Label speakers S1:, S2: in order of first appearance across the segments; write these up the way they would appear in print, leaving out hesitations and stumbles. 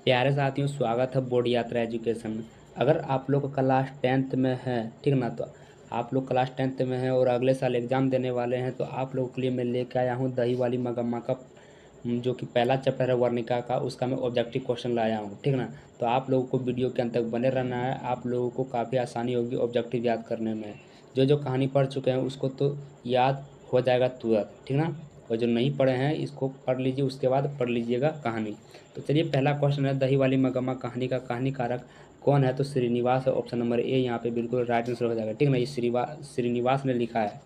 S1: प्यारे साथियों, स्वागत है बोर्ड यात्रा एजुकेशन में। अगर आप लोग क्लास 10th में हैं, ठीक ना, तो आप लोग क्लास 10th में हैं और अगले साल एग्ज़ाम देने वाले हैं, तो आप लोगों के लिए मैं लेके आया हूँ दही वाली मगम्मा का जो कि पहला चैप्टर है वर्णिका का, उसका मैं ऑब्जेक्टिव क्वेश्चन लाया हूँ, ठीक ना। तो आप लोगों को वीडियो के अंत तक बने रहना है। आप लोगों को काफ़ी आसानी होगी ऑब्जेक्टिव याद करने में। जो जो कहानी पढ़ चुके हैं उसको तो याद हो जाएगा तुरंत, ठीक ना। और जो नहीं पढ़े हैं इसको पढ़ लीजिए, उसके बाद पढ़ लीजिएगा कहानी। तो चलिए, पहला क्वेश्चन है दही वाली मगम्मा कहानी का कहानीकारक कौन है? तो श्रीनिवास है। ऑप्शन नंबर ए यहाँ पे बिल्कुल राइट आंसर हो जाएगा, ठीक ना। ये श्रीनिवास ने लिखा है।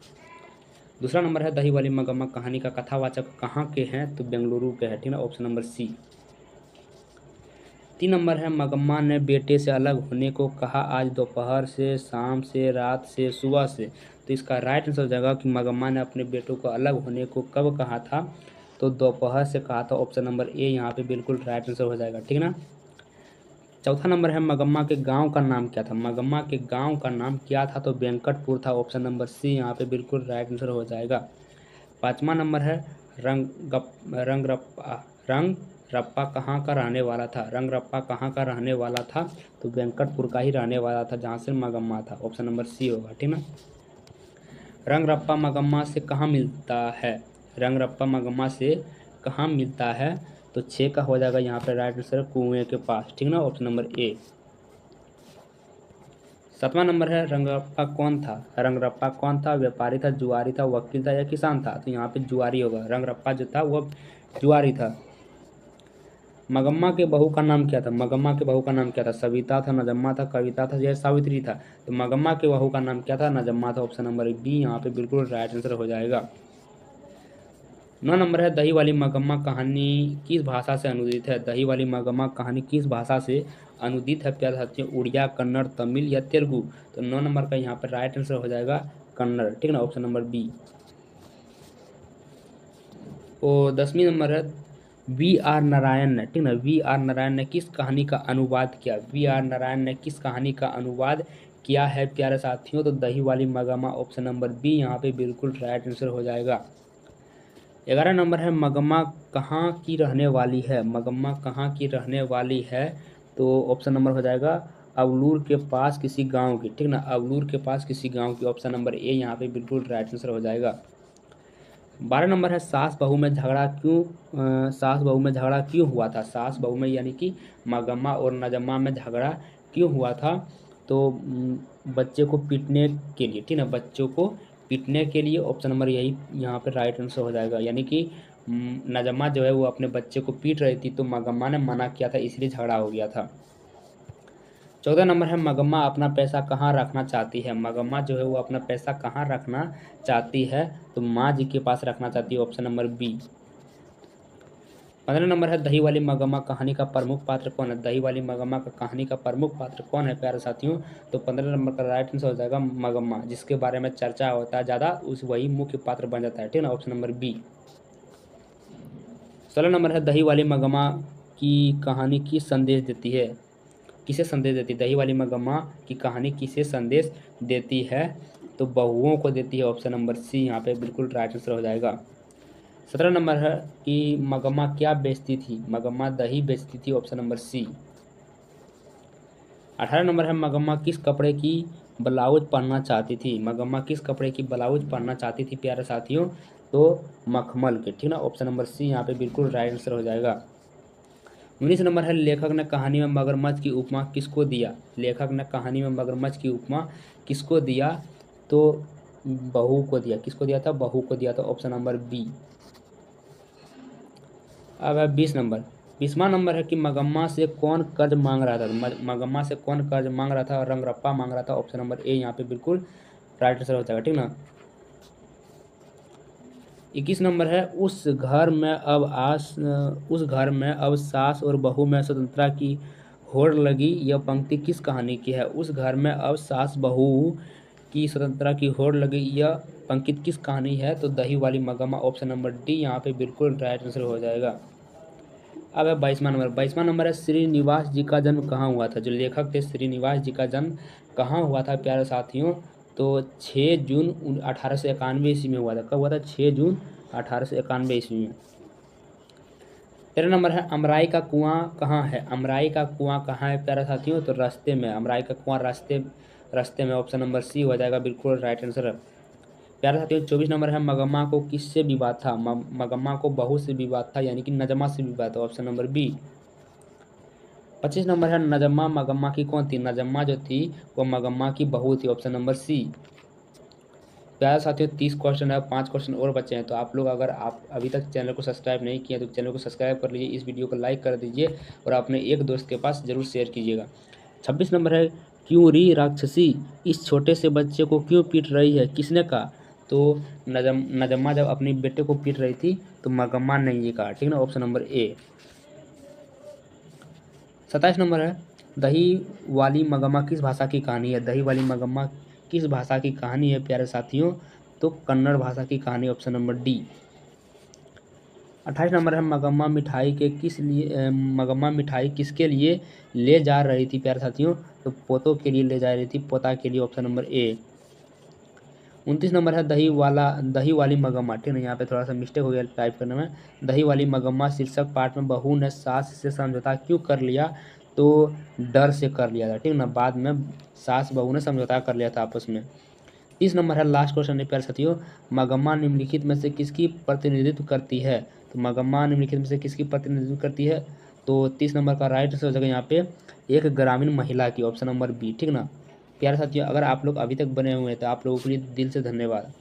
S1: दूसरा नंबर है दही वाली मगम्मा कहानी का कथावाचक कहाँ के हैं? तो बेंगलुरु के हैं, ठीक ना। ऑप्शन नंबर सी। 3 नंबर है मगम्मा ने बेटे से अलग होने को कहा आज दोपहर से, शाम से, रात से, सुबह से। तो इसका राइट आंसर हो जाएगा कि मगम्मा ने अपने बेटों को अलग होने को कब कहा था? तो दोपहर से कहा था। ऑप्शन नंबर ए यहाँ पे बिल्कुल राइट आंसर हो जाएगा, ठीक ना। चौथा नंबर है मगम्मा के गांव का नाम क्या था? मगम्मा के गांव का नाम क्या था? तो वेंकटपुर था। ऑप्शन नंबर सी यहाँ पे बिल्कुल राइट आंसर हो जाएगा। पाँचवा नंबर है रंग रप्पा कहाँ का रहने वाला था? रंग रप्पा कहाँ का रहने वाला था? तो वेंकटपुर का ही रहने वाला था, जहाँ से मगम्मा था। ऑप्शन नंबर सी होगा, ठीक ना। रंग रप्पा मगम्मा से कहाँ मिलता है? रंग रप्पा मगम्मा से कहाँ मिलता है? तो 6 का हो जाएगा यहाँ पे राइट आंसर, कुएं के पास, ठीक ना। Option number A. 7वां नंबर है रंगरप्पा कौन था? रंगरप्पा कौन था? व्यापारी था, जुआरी था, वकील था या किसान था? तो यहाँ पे जुआरी होगा। रंगरप्पा जो था वो जुआरी था। मगम्मा के बहू का नाम क्या था? मगम्मा के बहू का नाम क्या था? सविता था, नजम्मा था, कविता था या सावित्री था? तो मगम्मा के बहू का नाम क्या था? नजम्मा था। ऑप्शन नंबर बी यहाँ पे बिल्कुल राइट आंसर हो जाएगा। 9 नंबर है दही वाली मगम्मा कहानी किस भाषा से अनुदित है? दही वाली मगम्मा कहानी किस भाषा से अनुदित है प्यारे साथियों? उड़िया, कन्नड़, तमिल या तेलुगु? तो 9 नंबर का यहाँ पर राइट आंसर हो जाएगा कन्नड़, ठीक ना। Option number B. और 10वीं नंबर है वी आर नारायण ने, ठीक ना, वी आर नारायण ने किस कहानी का अनुवाद किया? वी आर नारायण ने किस कहानी का अनुवाद किया है प्यारे साथियों? तो दही वाली मगम्मा। ऑप्शन नंबर बी यहाँ पे बिल्कुल राइट आंसर हो जाएगा। 11 नंबर है मगम्मा कहाँ की रहने वाली है? मगम्मा कहाँ की रहने वाली है? तो ऑप्शन नंबर हो जाएगा अवलूर के पास किसी गांव की, ठीक ना। अवलूर के पास किसी गांव की। ऑप्शन नंबर ए यहाँ पे बिल्कुल राइट आंसर हो जाएगा। 12 नंबर है सास बहू में झगड़ा क्यों हुआ था? सास बहू में यानी कि मगम्मा और नजम्मा में झगड़ा क्यों हुआ था? तो बच्चे को पीटने के लिए, ठीक ना, बच्चों को पीटने के लिए। ऑप्शन नंबर यही यहाँ पे राइट आंसर हो जाएगा। यानी कि नजम्मा जो है वो अपने बच्चे को पीट रही थी, तो मगम्मा ने मना किया था, इसलिए झगड़ा हो गया था। 14 नंबर है मगम्मा अपना पैसा कहाँ रखना चाहती है? मगम्मा जो है वो अपना पैसा कहाँ रखना चाहती है? तो माँ जी के पास रखना चाहती है। Option number B. 15 नंबर है दही वाली मगम्मा कहानी का प्रमुख पात्र कौन है? दही वाली मगम्मा का कहानी का प्रमुख पात्र कौन है प्यारे साथियों? तो 15 नंबर का राइट आंसर हो जाएगा मगम्मा, जिसके बारे में चर्चा होता है ज़्यादा, उस वही मुख्य पात्र बन जाता है, ठीक ना। Option number B. 16 नंबर है दही वाली मगम्मा की कहानी किस संदेश देती है? किसे संदेश देती है? दही वाली मगम्मा की कहानी किसे संदेश देती है? तो बहुओं को देती है। ऑप्शन नंबर सी यहाँ पे बिल्कुल राइट आंसर हो जाएगा। 17 नंबर है कि मगम्मा क्या बेचती थी? मगम्मा दही बेचती थी। ऑप्शन नंबर सी। 18 नंबर है मगम्मा किस कपड़े की ब्लाउज पहनना चाहती थी? मगम्मा किस कपड़े की ब्लाउज पहनना चाहती थी प्यारे साथियों? तो मखमल के, ठीक ना। ऑप्शन नंबर सी यहाँ पे बिल्कुल राइट आंसर हो जाएगा। 19 नंबर है लेखक ने कहानी में मगरमच्छ की उपमा किसको दिया? लेखक ने कहानी में मगरमच्छ की उपमा किसको दिया? तो बहू को दिया। किसको दिया था? बहू को दिया था। Option number B. अब है 20 नंबर। 20वां नंबर है कि मगम्मा से कौन कर्ज मांग रहा था? मगम्मा से कौन कर्ज मांग रहा था? रंगरप्पा मांग रहा था। ऑप्शन नंबर ए यहाँ पे बिल्कुल राइट आंसर हो जाएगा, ठीक ना। 21 नंबर है उस घर में अब सास और बहू में स्वतंत्रता की होड़ लगी। यह पंक्ति किस कहानी की है? उस घर में अब सास बहू की स्वतंत्रता की होड़ लगी, यह पंक्ति किस कहानी है? तो दही वाली मगम्मा। ऑप्शन नंबर डी यहाँ पे बिल्कुल राइट आंसर हो जाएगा। अब है 22वां नंबर। 22वां नंबर है श्रीनिवास जी का जन्म कहाँ हुआ था? जो लेखक थे श्रीनिवास जी का जन्म कहाँ हुआ था प्यारे साथियों? तो 6 जून 1891 ईस्वी में हुआ था। कब हुआ था? 6 जून 1891 ईस्वी में। 13 नंबर है अमराई का कुआं कहाँ है। अमराई का कुआं कहाँ है प्यारे साथियों, तो रास्ते में। अमराई का कुआं रास्ते में। ऑप्शन नंबर सी हो जाएगा बिल्कुल राइट आंसर। प्यारे साथियों 24 नंबर है मगमा को किससे विवाद था। मगमा को बहू से विवाद था, यानी कि नजमा से विवाद था। Option number B. 25 नंबर है नजमा मगमा की कौन थी। नजमा जो थी वो मगमा की बहू थी। Option number C. प्यारे साथियों 30 क्वेश्चन है, 5 क्वेश्चन और बचे हैं। तो आप लोग अगर आप अभी तक चैनल को सब्सक्राइब नहीं किए तो चैनल को सब्सक्राइब कर लीजिए, इस वीडियो को लाइक कर दीजिए और अपने एक दोस्त के पास जरूर शेयर कीजिएगा। 26 नंबर है क्यों री राक्षसी इस छोटे से बच्चे को क्यों पीट रही है, किसने कहा। तो नजम्मा जब अपने बेटे को पीट रही थी तो मगम्मा ने ये कहा, ठीक ना। ऑप्शन नंबर ए। 27 नंबर है दही वाली मगम्मा किस भाषा की कहानी है। दही वाली मगम्मा किस भाषा की कहानी है प्यारे साथियों, तो कन्नड़ भाषा की कहानी। Option number D. 28 नंबर है मगम्मा मिठाई किसके लिए ले जा रही थी प्यारे साथियों, तो पोतों के लिए ले जा रही थी, पोता के लिए। ऑप्शन नंबर ए। 29 नंबर है दही वाली मगम्मा, ठीक है। यहाँ पे थोड़ा सा मिस्टेक हो गया टाइप करने में। दही वाली मगम्मा शीर्षक पाठ में बहू ने सास से समझौता क्यों कर लिया, तो डर से कर लिया था, ठीक ना। बाद में सास बहू ने समझौता कर लिया था आपस में। 30 नंबर है लास्ट क्वेश्चन है प्यारे साथियों मगम्मा निम्नलिखित में से किसकी प्रतिनिधित्व करती है। तो मगम्मा निम्नलिखित में से किसकी प्रतिनिधित्व करती है, तो 30 नंबर का राइट आंसर हो जाएगा यहाँ पे एक ग्रामीण महिला की। ऑप्शन नंबर बी, ठीक ना। प्यारे साथियों अगर आप लोग अभी तक बने हुए हैं तो आप लोगों के लिए दिल से धन्यवाद।